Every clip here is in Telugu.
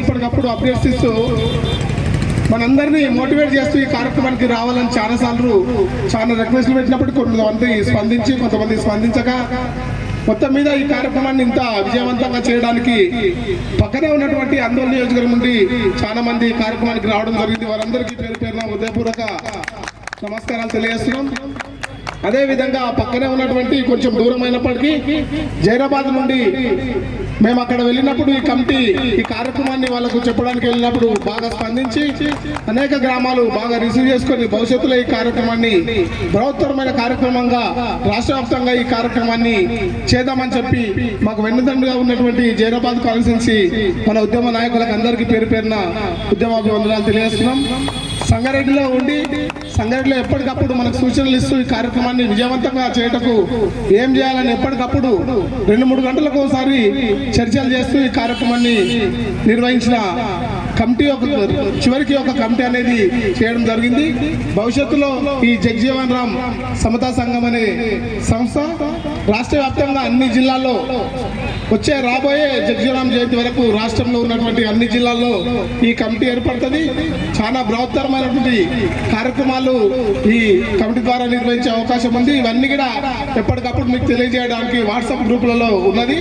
ఎప్పటికప్పుడు అప్డేట్స్ ఇస్తూ మనందరినీ మోటివేట్ చేస్తూ ఈ కార్యక్రమానికి రావాలని చాలా రిక్వెస్ట్లు పెట్టినప్పుడు కొంతమంది స్పందించి కొంతమంది స్పందించక మొత్తం మీద ఈ కార్యక్రమాన్ని ఇంత విజయవంతంగా చేయడానికి పక్కనే ఉన్నటువంటి ఆందోళన నియోజకవర్గం నుండి చాలా మంది కార్యక్రమానికి రావడం జరిగింది. వారందరికీ పేరు పేరున హృదయపూర్వక నమస్కారాలు తెలియజేస్తున్నాం. అదేవిధంగా పక్కనే ఉన్నటువంటి కొంచెం దూరమైనప్పటికీ జైరాబాద్ నుండి మేము అక్కడ వెళ్ళినప్పుడు ఈ కమిటీ ఈ కార్యక్రమాన్ని వాళ్ళకు చెప్పడానికి వెళ్ళినప్పుడు బాగా స్పందించి అనేక గ్రామాలు బాగా రిసీవ్ చేసుకొని భవిష్యత్తులో ఈ కార్యక్రమాన్ని బృహత్తరమైన కార్యక్రమంగా రాష్ట్ర వ్యాప్తంగా ఈ కార్యక్రమాన్ని చేద్దామని చెప్పి మాకు వెన్నుదండుగా ఉన్నటువంటి జైరాబాద్ కాన్స్టిట్యున్సీ మన ఉద్యమ నాయకులకు అందరికీ పేరు పేరున ఉద్యమాభివందనాలు తెలియజేస్తున్నాం. సంగారెడ్డిలో ఉండి సంగారెడ్డిలో ఎప్పటికప్పుడు మనకు సూచనలు ఇస్తూ ఈ కార్యక్రమాన్ని విజయవంతంగా చేయటకు ఏం చేయాలని ఎప్పటికప్పుడు 2-3 గంటలకు ఒకసారి చర్చలు చేస్తూ ఈ కార్యక్రమాన్ని నిర్వహించిన కమిటీ చివరికి ఒక కమిటీ అనేది చేయడం జరిగింది. భవిష్యత్తులో ఈ జగ్జీవన్ రామ్ సమతా సంఘం అనే సంస్థ రాష్ట్ర వ్యాప్తంగా అన్ని జిల్లాల్లో రాబోయే జగ్జీవన్ జయంతి వరకు రాష్ట్రంలో ఉన్నటువంటి అన్ని జిల్లాల్లో ఈ కమిటీ ఏర్పడుతుంది. చాలా బృహత్తరమైనటువంటి కార్యక్రమాలు ఈ కమిటీ ద్వారా నిర్వహించే అవకాశం ఉంది. ఇవన్నీ కూడా ఎప్పటికప్పుడు మీకు తెలియజేయడానికి వాట్సాప్ గ్రూపులలో ఉన్నది.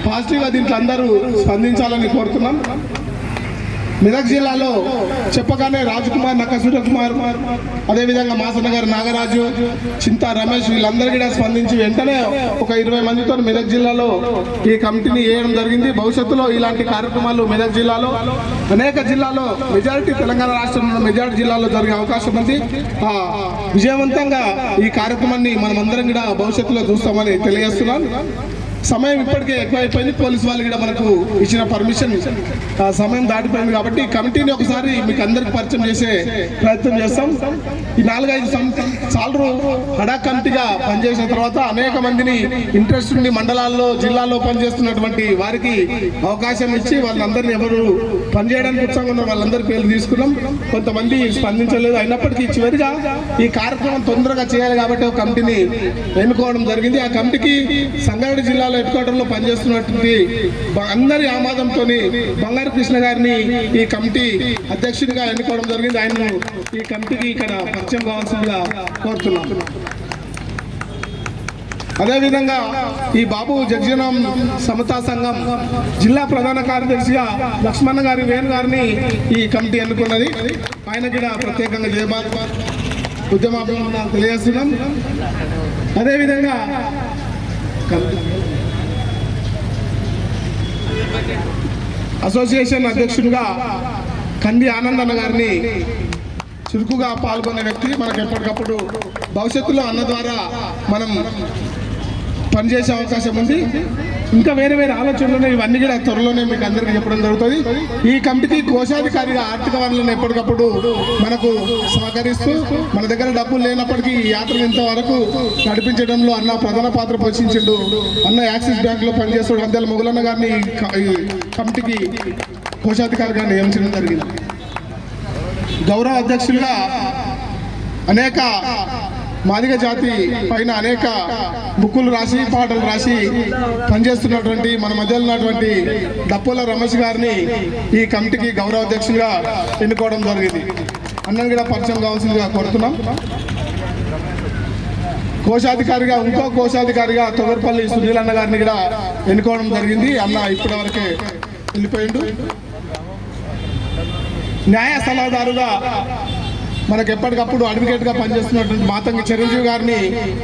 పాజిటివ్గా దీంట్లో అందరూ స్పందించాలని కోరుతున్నాం. మెదక్ జిల్లాలో చెప్పగానే రాజ్కుమార్, నక్క సూర్యకుమార్, అదేవిధంగా మాసన్న గారు, నాగరాజు, చింతా రమేష్ వీళ్ళందరూ కూడా స్పందించి వెంటనే ఒక 20 మందితో మెదక్ జిల్లాలో ఈ కమిటీని వేయడం జరిగింది. భవిష్యత్తులో ఇలాంటి కార్యక్రమాలు మెదక్ జిల్లాలో అనేక జిల్లాలో మెజారిటీ తెలంగాణ రాష్ట్రంలో మెజారిటీ జిల్లాలో జరిగే అవకాశం ఉంది. విజయవంతంగా ఈ కార్యక్రమాన్ని మనమందరం కూడా భవిష్యత్తులో చూస్తామని తెలియజేస్తున్నాను. సమయం ఇప్పటికే ఎక్కువైపోయింది. పోలీసు వాళ్ళు కూడా మనకు ఇచ్చిన పర్మిషన్ సమయం దాటిపోయింది కాబట్టి కమిటీని ఒకసారి మీకు అందరికి పరిచయం చేసే ప్రయత్నం చేస్తాం. ఈ 4-5 సార్లు హడా కమిటీగా పనిచేసిన తర్వాత అనేక మందిని ఇంట్రెస్ట్ ఉండి మండలాల్లో జిల్లాల్లో పనిచేస్తున్నటువంటి వారికి అవకాశం ఇచ్చి వాళ్ళందరినీ ఎవరు పనిచేయడానికి ఉత్సాహంగా ఉన్న వాళ్ళందరి పేర్లు తీసుకున్నాం. కొంతమంది స్పందించలేదు. అయినప్పటికీ చివరిగా ఈ కార్యక్రమం తొందరగా చేయాలి కాబట్టి ఒక కమిటీని ఎన్నుకోవడం జరిగింది. ఆ కమిటీకి సంగారెడ్డి జిల్లాలో హెడ్ క్వార్టర్ లో పనిచేస్తున్నటువంటి అందరి ఆమోదంతో బంగారు కృష్ణ గారిని ఈ కమిటీ అధ్యక్షుడిగా ఎన్నుకోవడం జరిగింది. ఆయన ఈ కమిటీకి ఇక్కడ పరిచయం కావాల్సిందిగా కోరుతున్నాం. అదేవిధంగా ఈ బాబు జగ్జీవన్ సమతా సంఘం జిల్లా ప్రధాన కార్యదర్శిగా లక్ష్మణ గారి వేణు గారిని ఈ కమిటీ ఎన్నుకున్నది. ఆయన కూడా ప్రత్యేకంగా జయబాద్ ఉద్యమాభివందనాలు తెలియజేస్తున్నాం. అదేవిధంగా అసోసియేషన్ అధ్యక్షుడిగా కంది ఆనందన్న గారిని చురుకుగా పాల్గొన్న వ్యక్తి మనకు ఎప్పటికప్పుడు భవిష్యత్తులో అన్న ద్వారా మనం పనిచేసే అవకాశం ఉంది. ఇంకా వేరే ఆలోచనలు ఇవన్నీ కూడా త్వరలోనే మీకు అందరికీ చెప్పడం జరుగుతుంది. ఈ కమిటీకి కోశాధికారిగా ఆర్థిక వనరులను ఎప్పటికప్పుడు మనకు సహకరిస్తూ మన దగ్గర డబ్బులు లేనప్పటికీ ఈ యాత్రలు ఇంతవరకు నడిపించడంలో అన్న ప్రధాన పాత్ర పోషించిండు. అన్న యాక్సిస్ బ్యాంకులో పనిచేస్తాడు. అంతేలా మొగులన్న గారిని ఈ కమిటీకి కోశాధికారిగా నియమించడం జరిగింది. గౌరవ అధ్యక్షులుగా అనేక మాదిగ జాతి పైన అనేక బుక్కులు రాసి పాటలు రాసి పనిచేస్తున్నటువంటి మన మధ్యలో ఉన్నటువంటి దప్పుల రమేష్ గారిని ఈ కమిటీకి గౌరవ అధ్యక్షులుగా ఎన్నుకోవడం జరిగింది. అన్నను కూడా పరిచయం కావాల్సిందిగా కోరుతున్నాం. ఇంకో కోశాధికారిగా తొగర్పల్లి సునీల్ అన్న గారిని కూడా ఎన్నుకోవడం జరిగింది. అన్న ఇప్పటి వరకే వెళ్ళిపోయిండు. న్యాయ సలహాదారుగా మనకు ఎప్పటికప్పుడు అడ్వకేట్గా పనిచేస్తున్నటువంటి మాతంగి చిరంజీవి గారిని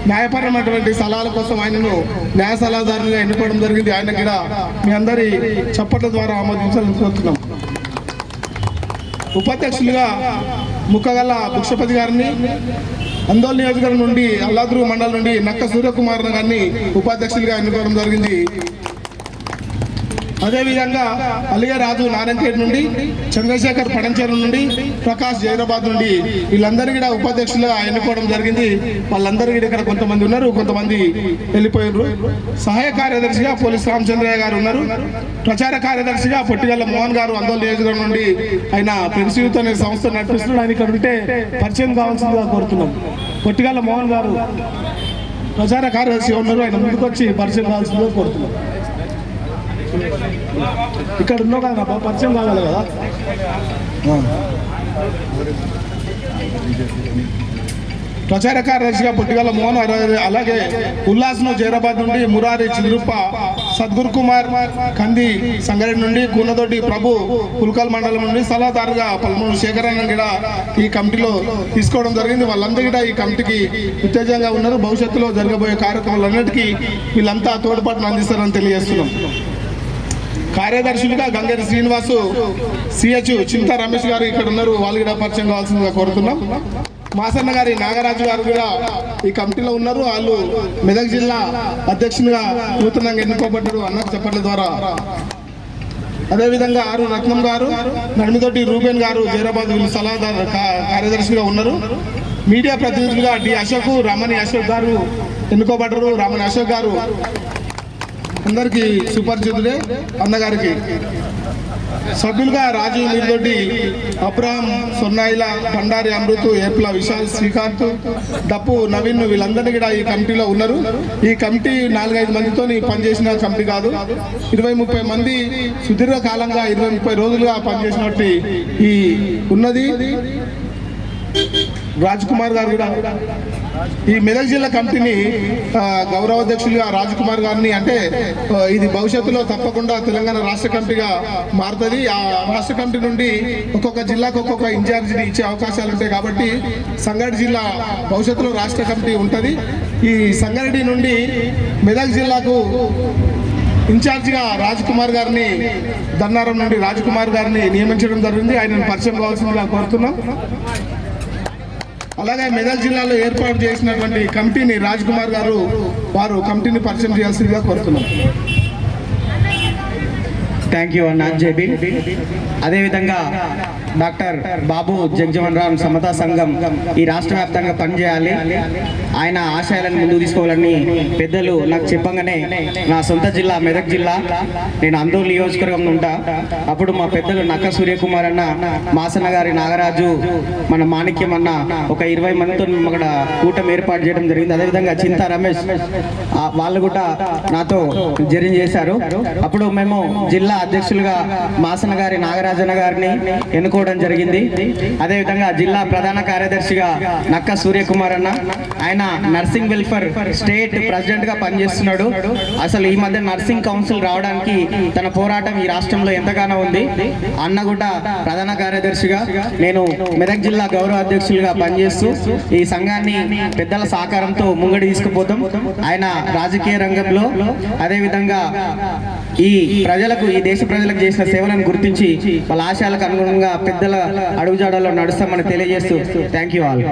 న్యాయపరమైనటువంటి సలహాల కోసం ఆయనను న్యాయ సలహాదారునిగా ఎన్నుకోవడం జరిగింది. ఆయన కూడా మీ అందరి చప్పట్ల ద్వారా ఆమోదించాలని కోరుతున్నాం. ఉపాధ్యక్షులుగా ముక్కగల్ల భిక్షపతి గారిని, అందోళన నియోజకవర్గం నుండి అల్లాద్రు మండలం నుండి నక్క సూర్యకుమార్ గారిని ఉపాధ్యక్షులుగా ఎన్నుకోవడం జరిగింది. అదేవిధంగా అలిగే రాజు నారాయణఖేడ్ నుండి, చంద్రశేఖర్ పడంచేరు నుండి, ప్రకాష్ జైరాబాద్ నుండి వీళ్ళందరూ కూడా ఉపాధ్యక్షులుగా ఎన్నుకోవడం జరిగింది. వాళ్ళందరూ కూడా ఇక్కడ కొంతమంది ఉన్నారు, కొంతమంది వెళ్ళిపోయారు. సహాయ కార్యదర్శిగా పోలీస్ రామచంద్రయ్య గారు ఉన్నారు. ప్రచార కార్యదర్శిగా పొట్టిగల్ల మోహన్ గారు అందోళన నియోజకవర్గం నుండి ఆయన ప్రిన్స్ యూత్ అనే సంస్థ నడిపిస్తున్నాడు. ఆయన ఇక్కడ ఉంటే పరిచయం కావాల్సిందిగా కోరుతున్నాం. పొట్టిగల్ల మోహన్ గారు ప్రచార కార్యదర్శి ఉన్నారు. ఆయన ముందుకొచ్చి పరిచయం కావాల్సిందిగా కోరుతున్నాం. ఇక్కడ ఉన్నావు కదా బాబు, పరిచయం కావాలి కదా. ప్రచార కార్యదర్శిగా పుట్టిగల మోహన్, అలాగే ఉల్లాస్ను జైరాబాద్ నుండి మురారి చిదురుప్ప, సద్గురు కుమార్ కంది సంగారెడ్డి నుండి, కూనదొడ్డి ప్రభు పుల్కల్ మండలం నుండి, సలహాదారుగా పల్మూరు శేఖరన్న కూడా ఈ కమిటీలో తీసుకోవడం జరిగింది. వాళ్ళందరూ కూడా ఈ కమిటీకి ఉత్తేజంగా ఉన్నారు. భవిష్యత్తులో జరగబోయే కార్యక్రమాలన్నిటికీ వీళ్ళంతా తోడ్పాటును అందిస్తారని తెలియజేస్తున్నాం. కార్యదర్శులుగా గంగేరి శ్రీనివాసు, సిహెచ్ చింతా రమేష్ గారు ఇక్కడ ఉన్నారు. వాళ్ళు కూడా పరిచయం కావాల్సిందిగా కోరుతున్నాం. మాసన్న గారి నాగరాజు గారు కూడా ఈ కమిటీలో ఉన్నారు. వాళ్ళు మెదక్ జిల్లా అధ్యక్షునిగా నూతనంగా ఎన్నుకోబడ్డారు అన్నకు చెప్పట్ల ద్వారా. అదేవిధంగా ఆరు రత్నం గారు, నడిమితోటి రూబేన్ గారు జైరాబాద్ వీళ్ళు సలహాదారు కార్యదర్శిగా ఉన్నారు. మీడియా ప్రతినిధులుగా డి అశోక్, రమణి అశోక్ గారు ఎన్నుకోబడ్డారు. రమణి అశోక్ గారు అందరికీ సుపరిచితుడే అన్నగారికి. సభ్యులుగా రాజు నిర్దొడ్డి, అబ్రహం, సొన్నాయిల, బండారి అమృత్, ఏప్ల విశాల్, శ్రీకాంత్, దప్పు నవీన్ వీళ్ళందరినీ కూడా ఈ కమిటీలో ఉన్నారు. ఈ కమిటీ 4-5 మందితో పనిచేసిన కమిటీ కాదు. 20-30 మంది సుదీర్ఘ కాలంగా 20-30 రోజులుగా పనిచేసినట్టు ఈ ఉన్నది. రాజ్ కుమార్ గారు కూడా ఈ మెదక్ జిల్లా కమిటీని గౌరవ అధ్యక్షులుగా రాజ్ కుమార్ గారిని, అంటే ఇది భవిష్యత్తులో తప్పకుండా తెలంగాణ రాష్ట్ర కమిటీగా మారుతుంది. ఆ రాష్ట్ర కమిటీ నుండి ఒక్కొక్క జిల్లాకు ఒక్కొక్క ఇన్ఛార్జిని ఇచ్చే అవకాశాలు ఉంటాయి. కాబట్టి సంగారెడ్డి జిల్లా భవిష్యత్తులో రాష్ట్ర కమిటీ ఉంటుంది. ఈ సంగారెడ్డి నుండి మెదక్ జిల్లాకు ఇన్ఛార్జిగా రాజ్ కుమార్ గారిని, దన్నారం నుండి రాజ్ కుమార్ గారిని నియమించడం జరిగింది. ఆయనను పరిచయం కావాల్సిందిగా కోరుతున్నాం. అలాగే మెదక్ జిల్లాలో ఏర్పాటు చేసినటువంటి కమిటీని రాజ్ కుమార్ గారు వారు కమిటీని పరిచయం చేయాల్సిందిగా కోరుతున్నాం. థ్యాంక్ యూ అన్న జేబీ. అదేవిధంగా డాక్టర్ బాబు జగ్జీవన్ రామ్ సమతా సంఘం ఈ రాష్ట్ర వ్యాప్తంగా పనిచేయాలి, ఆయన ఆశయాలను ముందుకు తీసుకోవాలని పెద్దలు నాకు చెప్పగానే నా సొంత జిల్లా మెదక్ జిల్లా, నేను అందరూ నియోజకవర్గంలో ఉంటా. అప్పుడు మా పెద్దలు నక్క సూర్యకుమార్ అన్న, మాసన్న గారి నాగరాజు, మన మాణిక్యం అన్న ఒక 20 మందితో అక్కడ కూటమి ఏర్పాటు చేయడం జరిగింది. అదేవిధంగా చింతా రమేష్ వాళ్ళు కూడా నాతో జర్నీ చేశారు. అప్పుడు మేము జిల్లా అధ్యక్షులుగా మాసన్న గారి నాగరాజన్న గారిని ఎన్నుకోవడం జరిగింది. అదేవిధంగా జిల్లా ప్రధాన కార్యదర్శిగా నక్క సూర్యకుమార్ అన్న, ఆయన నర్సింగ్ వెల్ఫేర్ స్టేట్ ప్రెసిడెంట్ గా పనిచేస్తున్నాడు. అసలు ఈ మధ్య నర్సింగ్ కౌన్సిల్ రావడానికి తన పోరాటం ఈ రాష్ట్రంలో ఎంతగానో ఉంది. అన్న కూడా ప్రధాన కార్యదర్శిగా, నేను మెదక్ జిల్లా గౌరవ అధ్యక్షులుగా పనిచేస్తూ ఈ సంఘాన్ని పెద్దల సహకారంతో ముంగడి తీసుకుపోతాం. ఆయన రాజకీయ రంగంలో అదేవిధంగా ఈ ప్రజలకు, ఈ దేశ ప్రజలకు చేసిన సేవలను గుర్తించి వాళ్ళ ఆశయాలకు అనుగుణంగా పెద్దల అడుగుజాడల్లో నడుస్తామని తెలియజేస్తూ థ్యాంక్ యూ ఆల్.